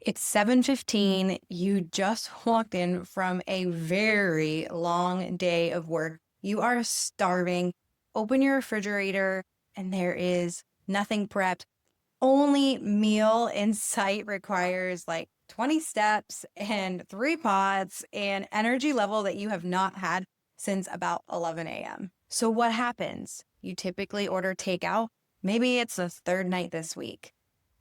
It's 7:15. You just walked in from a very long day of work. You are starving. Open your refrigerator and there is nothing prepped. Only meal in sight requires like 20 steps and 3 pots and energy level that you have not had since about 11 a.m. So what happens? You typically order takeout. Maybe it's the third night this week.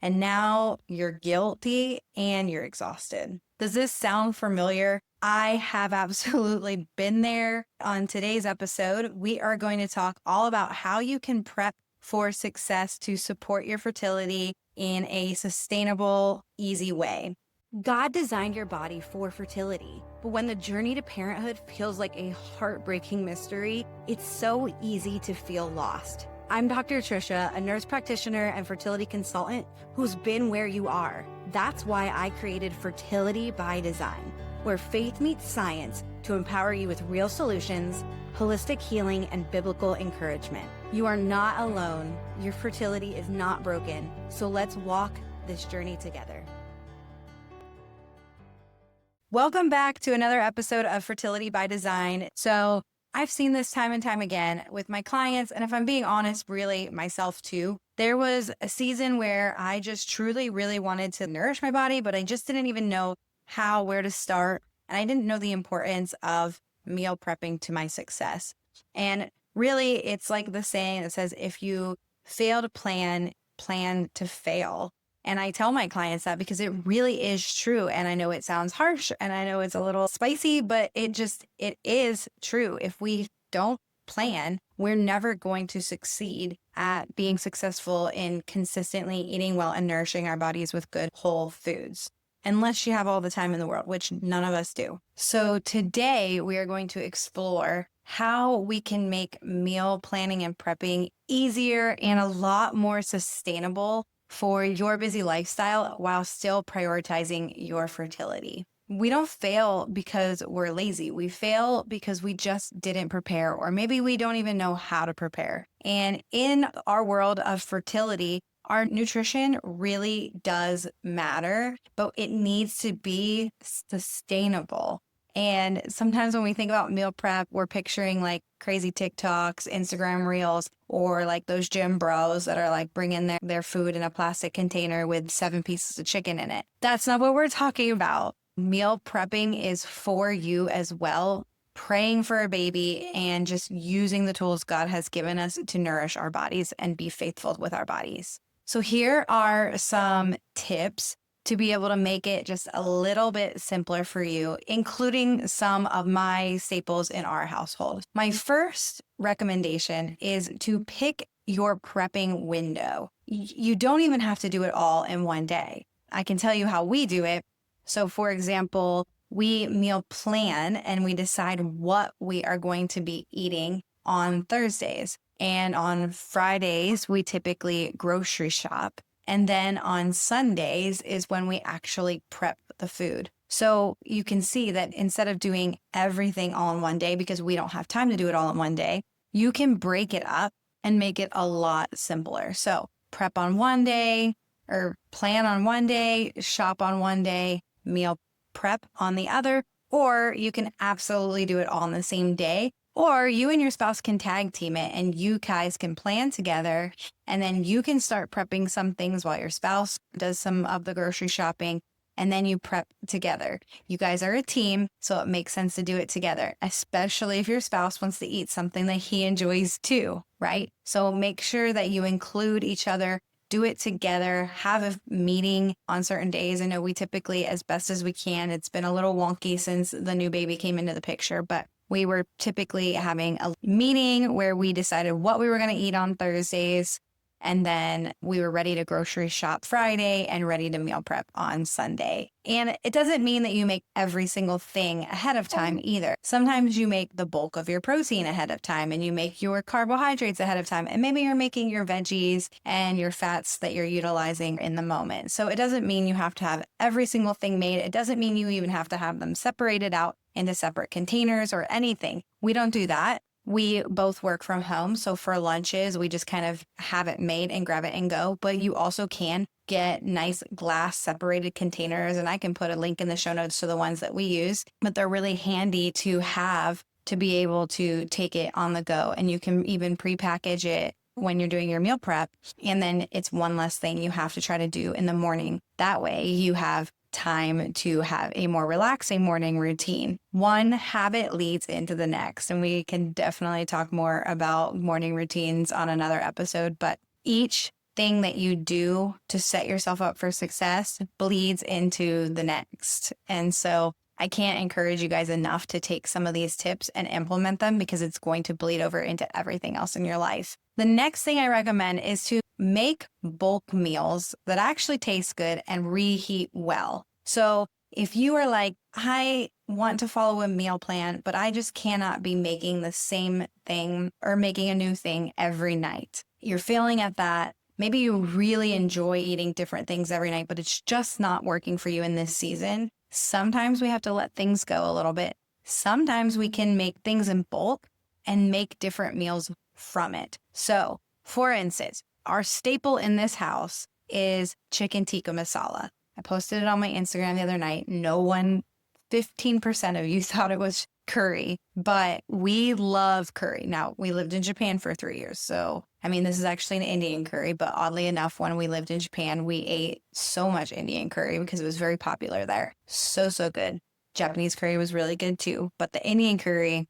And now you're guilty and you're exhausted. Does this sound familiar? I have absolutely been there. On today's episode, we are going to talk all about how you can prep for success to support your fertility in a sustainable, easy way. God designed your body for fertility, but when the journey to parenthood feels like a heartbreaking mystery, it's so easy to feel lost. I'm Dr. Trisha, a nurse practitioner and fertility consultant who's been where you are. That's why I created Fertility by Design, where faith meets science to empower you with real solutions, holistic healing, and biblical encouragement. You are not alone. Your fertility is not broken. So let's walk this journey together. Welcome back to another episode of Fertility by Design. So I've seen this time and time again with my clients, and if I'm being honest, really myself too. There was a season where I just truly, really wanted to nourish my body, but I just didn't even know where to start. And I didn't know the importance of meal prepping to my success. And really, it's like the saying that says, if you fail to plan to fail. And I tell my clients that because it really is true. And I know it sounds harsh and I know it's a little spicy, but it is true. If we don't plan, we're never going to succeed at being successful in consistently eating well and nourishing our bodies with good whole foods. Unless you have all the time in the world, which none of us do. So today we are going to explore how we can make meal planning and prepping easier and a lot more sustainable for your busy lifestyle while still prioritizing your fertility. We don't fail because we're lazy. We fail because we just didn't prepare, or maybe we don't even know how to prepare. And in our world of fertility, our nutrition really does matter, but it needs to be sustainable. And sometimes when we think about meal prep, we're picturing like crazy TikToks, Instagram reels, or like those gym bros that are like bringing their food in a plastic container with 7 pieces of chicken in it. That's not what we're talking about. Meal prepping is for you as well. Praying for a baby and just using the tools God has given us to nourish our bodies and be faithful with our bodies. So here are some tips to be able to make it just a little bit simpler for you, including some of my staples in our household. My first recommendation is to pick your prepping window. You don't even have to do it all in one day. I can tell you how we do it. So for example, we meal plan and we decide what we are going to be eating on Thursdays. And on Fridays, we typically grocery shop. And then on Sundays is when we actually prep the food. So you can see that instead of doing everything all in one day, because we don't have time to do it all in one day, you can break it up and make it a lot simpler. So prep on one day, or plan on one day, shop on one day, meal prep on the other, or you can absolutely do it all on the same day. Or you and your spouse can tag team it and you guys can plan together, and then you can start prepping some things while your spouse does some of the grocery shopping, and then you prep together. You guys are a team, so it makes sense to do it together, especially if your spouse wants to eat something that he enjoys too, right? So make sure that you include each other, do it together, have a meeting on certain days. I know we typically, as best as we can, it's been a little wonky since the new baby came into the picture, but we were typically having a meeting where we decided what we were going to eat on Thursdays, and then we were ready to grocery shop Friday and ready to meal prep on Sunday. And it doesn't mean that you make every single thing ahead of time either. Sometimes you make the bulk of your protein ahead of time and you make your carbohydrates ahead of time. And maybe you're making your veggies and your fats that you're utilizing in the moment. So it doesn't mean you have to have every single thing made. It doesn't mean you even have to have them separated out into separate containers or anything. We don't do that. We both work from home. So for lunches, we just kind of have it made and grab it and go. But you also can get nice glass separated containers, and I can put a link in the show notes to the ones that we use, but they're really handy to have to be able to take it on the go. And you can even prepackage it when you're doing your meal prep. And then it's one less thing you have to try to do in the morning. That way you have time to have a more relaxing morning routine. One habit leads into the next, and we can definitely talk more about morning routines on another episode, but each thing that you do to set yourself up for success bleeds into the next. And so I can't encourage you guys enough to take some of these tips and implement them, because it's going to bleed over into everything else in your life. The next thing I recommend is to make bulk meals that actually taste good and reheat well. So if you are like, I want to follow a meal plan, but I just cannot be making the same thing or making a new thing every night. You're failing at that. Maybe you really enjoy eating different things every night, but it's just not working for you in this season. Sometimes we have to let things go a little bit. Sometimes we can make things in bulk and make different meals from it. So, for instance, our staple in this house is chicken tikka masala. I posted it on my Instagram the other night. 15% of you thought it was curry, but we love curry. Now, we lived in Japan for 3 years. So, this is actually an Indian curry, but oddly enough, when we lived in Japan, we ate so much Indian curry because it was very popular there. So good. Japanese curry was really good too, but the Indian curry,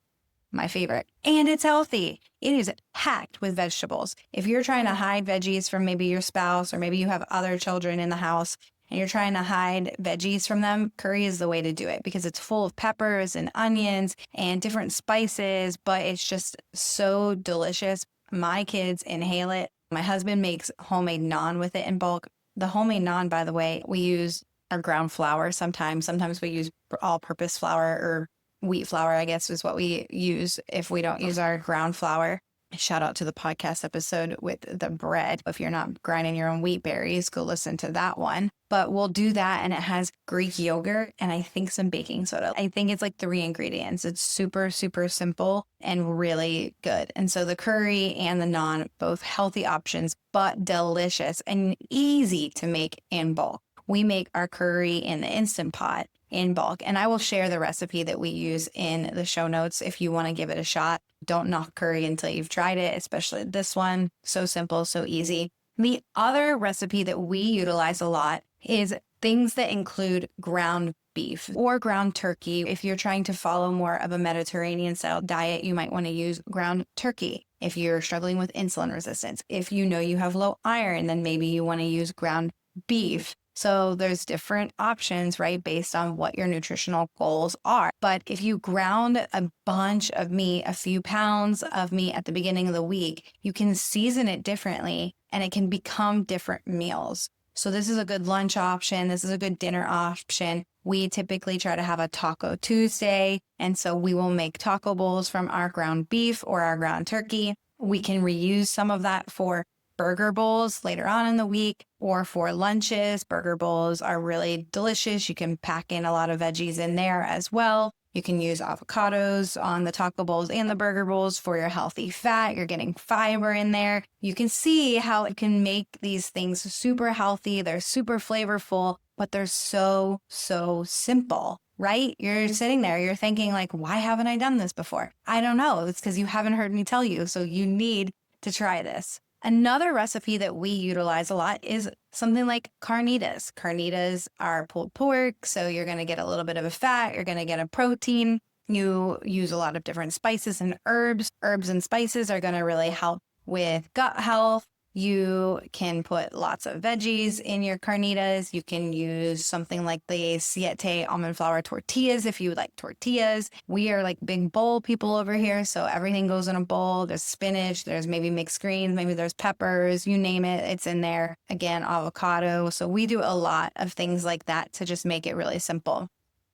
my favorite. And it's healthy. It is packed with vegetables. If you're trying to hide veggies from maybe your spouse, or maybe you have other children in the house and you're trying to hide veggies from them, curry is the way to do it, because it's full of peppers and onions and different spices, but it's just so delicious. My kids inhale it. My husband makes homemade naan with it in bulk. The homemade naan, by the way, we use our ground flour sometimes. Sometimes we use all-purpose flour, or wheat flour, I guess, is what we use if we don't use our ground flour. Shout out to the podcast episode with the bread. If you're not grinding your own wheat berries, go listen to that one. But we'll do that, and it has Greek yogurt and I think some baking soda. I think it's like 3 ingredients. It's super simple and really good. And so the curry and the naan, both healthy options, but delicious and easy to make in bulk. We make our curry in the Instant Pot in bulk, and I will share the recipe that we use in the show notes if you want to give it a shot. Don't knock curry until you've tried it, especially this one. So simple, so easy. The other recipe that we utilize a lot is things that include ground beef or ground turkey. If you're trying to follow more of a Mediterranean style diet, you might want to use ground turkey. If you're struggling with insulin resistance, if you know you have low iron, then maybe you want to use ground beef. So there's different options, right, based on what your nutritional goals are. But if you ground a bunch of meat, a few pounds of meat at the beginning of the week, you can season it differently and it can become different meals. So this is a good lunch option. This is a good dinner option. We typically try to have a Taco Tuesday, and so we will make taco bowls from our ground beef or our ground turkey. We can reuse some of that for burger bowls later on in the week, or for lunches. Burger bowls are really delicious. You can pack in a lot of veggies in there as well. You can use avocados on the taco bowls and the burger bowls for your healthy fat. You're getting fiber in there. You can see how it can make these things super healthy. They're super flavorful, but they're so simple, right? You're sitting there, you're thinking like, why haven't I done this before? I don't know. It's because you haven't heard me tell you. So you need to try this. Another recipe that we utilize a lot is something like carnitas. Carnitas are pulled pork, so you're going to get a little bit of a fat, you're going to get a protein. You use a lot of different spices and herbs. Herbs and spices are going to really help with gut health. You can put lots of veggies in your carnitas. You can use something like the siete almond flour tortillas if you like tortillas. We are like big bowl people over here, so everything goes in a bowl. There's spinach, there's maybe mixed greens, maybe there's peppers, you name it, it's in there. Again, avocado. So we do a lot of things like that to just make it really simple.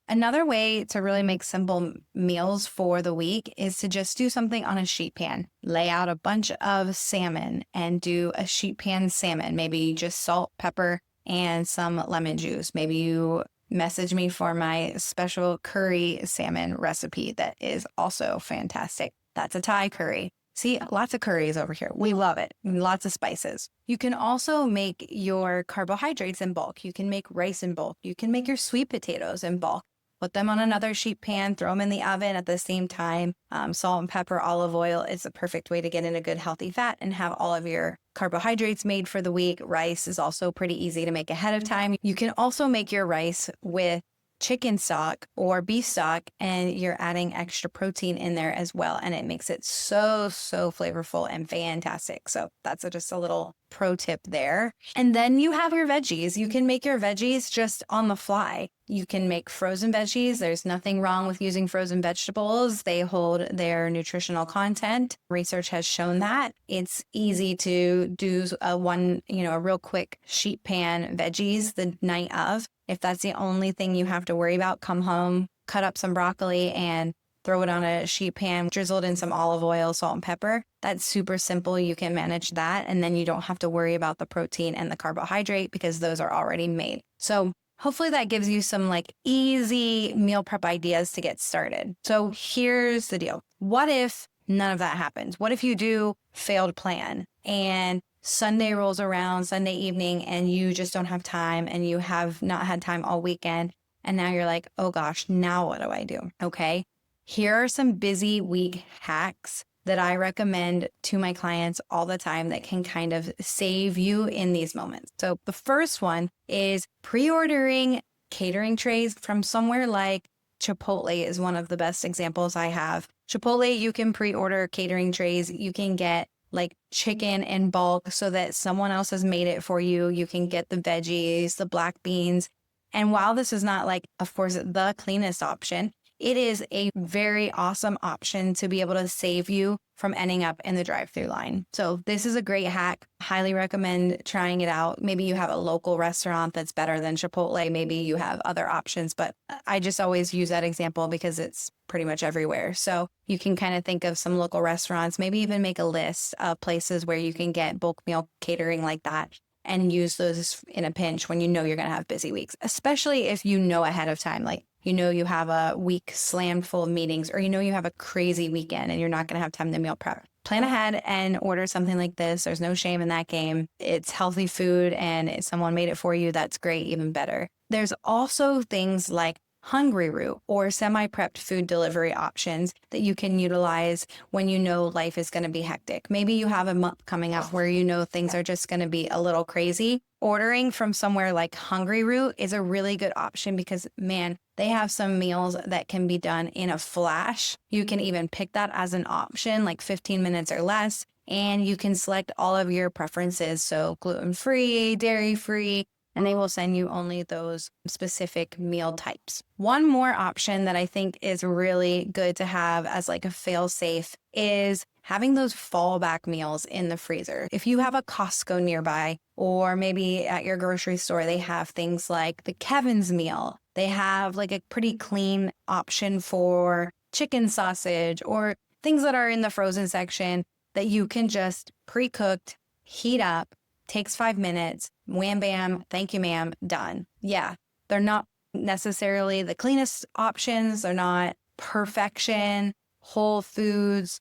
Another way to really make simple meals for the week is to just do something on a sheet pan. Lay out a bunch of salmon and do a sheet pan salmon. Maybe just salt, pepper, and some lemon juice. Maybe you message me for my special curry salmon recipe that is also fantastic. That's a Thai curry. See, lots of curries over here. We love it. Lots of spices. You can also make your carbohydrates in bulk. You can make rice in bulk. You can make your sweet potatoes in bulk. Put them on another sheet pan, throw them in the oven at the same time. Salt and pepper, olive oil is a perfect way to get in a good healthy fat and have all of your carbohydrates made for the week. Rice is also pretty easy to make ahead of time. You can also make your rice with chicken stock or beef stock, and you're adding extra protein in there as well. And it makes it so flavorful and fantastic. So that's just a little pro tip there. And then you have your veggies. You can make your veggies just on the fly. You can make frozen veggies. There's nothing wrong with using frozen vegetables. They hold their nutritional content. Research has shown that. It's easy to do a real quick sheet pan veggies the night of. If that's the only thing you have to worry about, come home, cut up some broccoli and throw it on a sheet pan, drizzled in some olive oil, salt and pepper. That's super simple. You can manage that. And then you don't have to worry about the protein and the carbohydrate because those are already made. So hopefully that gives you some easy meal prep ideas to get started. So here's the deal. What if none of that happens? What if you do failed plan and Sunday rolls around, Sunday evening, and you just don't have time and you have not had time all weekend. And now you're like, oh gosh, now what do I do? Okay. Here are some busy week hacks that I recommend to my clients all the time that can kind of save you in these moments. So the first one is pre-ordering catering trays from somewhere like Chipotle is one of the best examples I have. Chipotle, you can pre-order catering trays. You can get chicken in bulk so that someone else has made it for you. You can get the veggies, the black beans. And while this is not of course, the cleanest option, it is a very awesome option to be able to save you from ending up in the drive-through line. So this is a great hack. Highly recommend trying it out. Maybe you have a local restaurant that's better than Chipotle. Maybe you have other options, but I just always use that example because it's pretty much everywhere. So you can kind of think of some local restaurants, maybe even make a list of places where you can get bulk meal catering like that and use those in a pinch when you know you're going to have busy weeks, especially if you know ahead of time, you have a week slammed full of meetings, or you have a crazy weekend and you're not going to have time to meal prep. Plan ahead and order something like this. There's no shame in that game. It's healthy food, and if someone made it for you, that's great, even better. There's also things like Hungry Route or semi-prepped food delivery options that you can utilize when you know life is going to be hectic. Maybe you have a month coming up where things are just going to be a little crazy. Ordering from somewhere like Hungry Route is a really good option because, man, they have some meals that can be done in a flash. You can even pick that as an option, 15 minutes or less, and you can select all of your preferences. So gluten-free, dairy-free, and they will send you only those specific meal types. One more option that I think is really good to have as a fail-safe is having those fallback meals in the freezer. If you have a Costco nearby, or maybe at your grocery store, they have things like the Kevin's meal. They have a pretty clean option for chicken sausage or things that are in the frozen section that you can just pre-cooked, heat up, takes 5 minutes, wham, bam, thank you, ma'am, done. Yeah, they're not necessarily the cleanest options. They're not perfection, whole foods,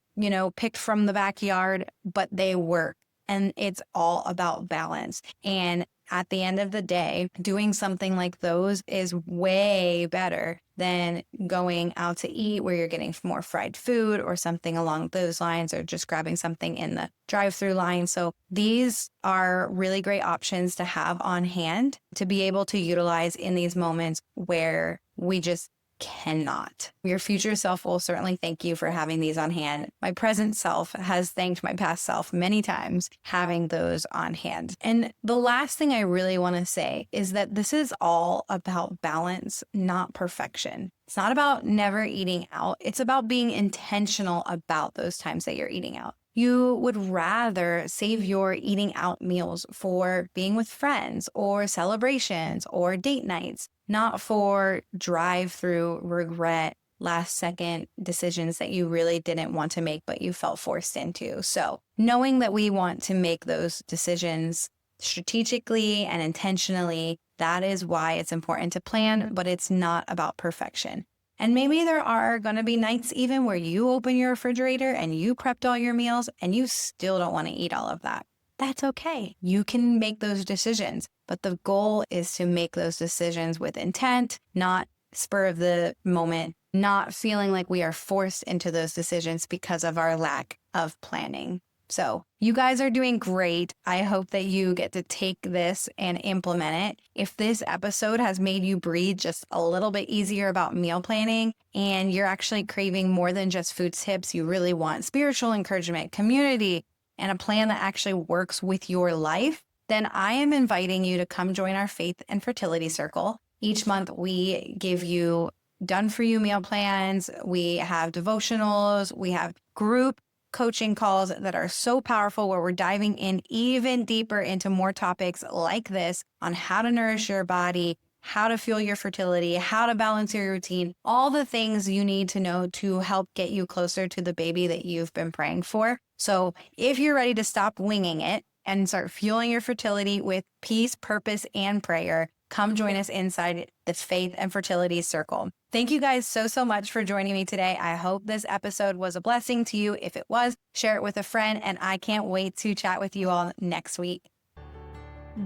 picked from the backyard, but they work. And it's all about balance. And at the end of the day, doing something like those is way better than going out to eat where you're getting more fried food or something along those lines, or just grabbing something in the drive-through line. So these are really great options to have on hand to be able to utilize in these moments where we just cannot. Your future self will certainly thank you for having these on hand. My present self has thanked my past self many times having those on hand. And the last thing I really want to say is that this is all about balance, not perfection. It's not about never eating out. It's about being intentional about those times that you're eating out. You would rather save your eating out meals for being with friends or celebrations or date nights, not for drive-through regret, last-second decisions that you really didn't want to make, but you felt forced into. So knowing that we want to make those decisions strategically and intentionally, that is why it's important to plan, but it's not about perfection. And maybe there are going to be nights even where you open your refrigerator and you prepped all your meals and you still don't want to eat all of that. That's okay. You can make those decisions. But the goal is to make those decisions with intent, not spur of the moment, not feeling like we are forced into those decisions because of our lack of planning. So you guys are doing great. I hope that you get to take this and implement it. If this episode has made you breathe just a little bit easier about meal planning and you're actually craving more than just food tips, you really want spiritual encouragement, community, and a plan that actually works with your life, then I am inviting you to come join our Faith and Fertility Circle. Each month we give you done for you meal plans. We have devotionals. We have group coaching calls that are so powerful where we're diving in even deeper into more topics like this on how to nourish your body, how to fuel your fertility, how to balance your routine, all the things you need to know to help get you closer to the baby that you've been praying for. So if you're ready to stop winging it and start fueling your fertility with peace, purpose, and prayer, come join us inside the Faith and Fertility Circle. Thank you guys so much for joining me today. I hope this episode was a blessing to you. If it was, share it with a friend, and I can't wait to chat with you all next week.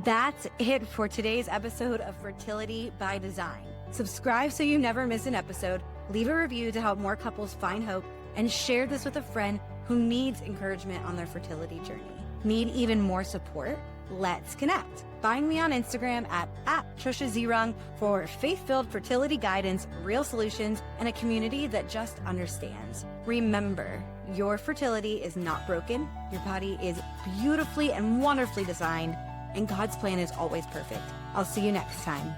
That's it for today's episode of Fertility by Design. Subscribe so you never miss an episode, leave a review to help more couples find hope, and share this with a friend who needs encouragement on their fertility journey. Need even more support? Let's connect. Find me on Instagram at Trisha Zehrung for faith-filled fertility guidance, real solutions, and a community that just understands. Remember, your fertility is not broken. Your body is beautifully and wonderfully designed, and God's plan is always perfect. I'll see you next time.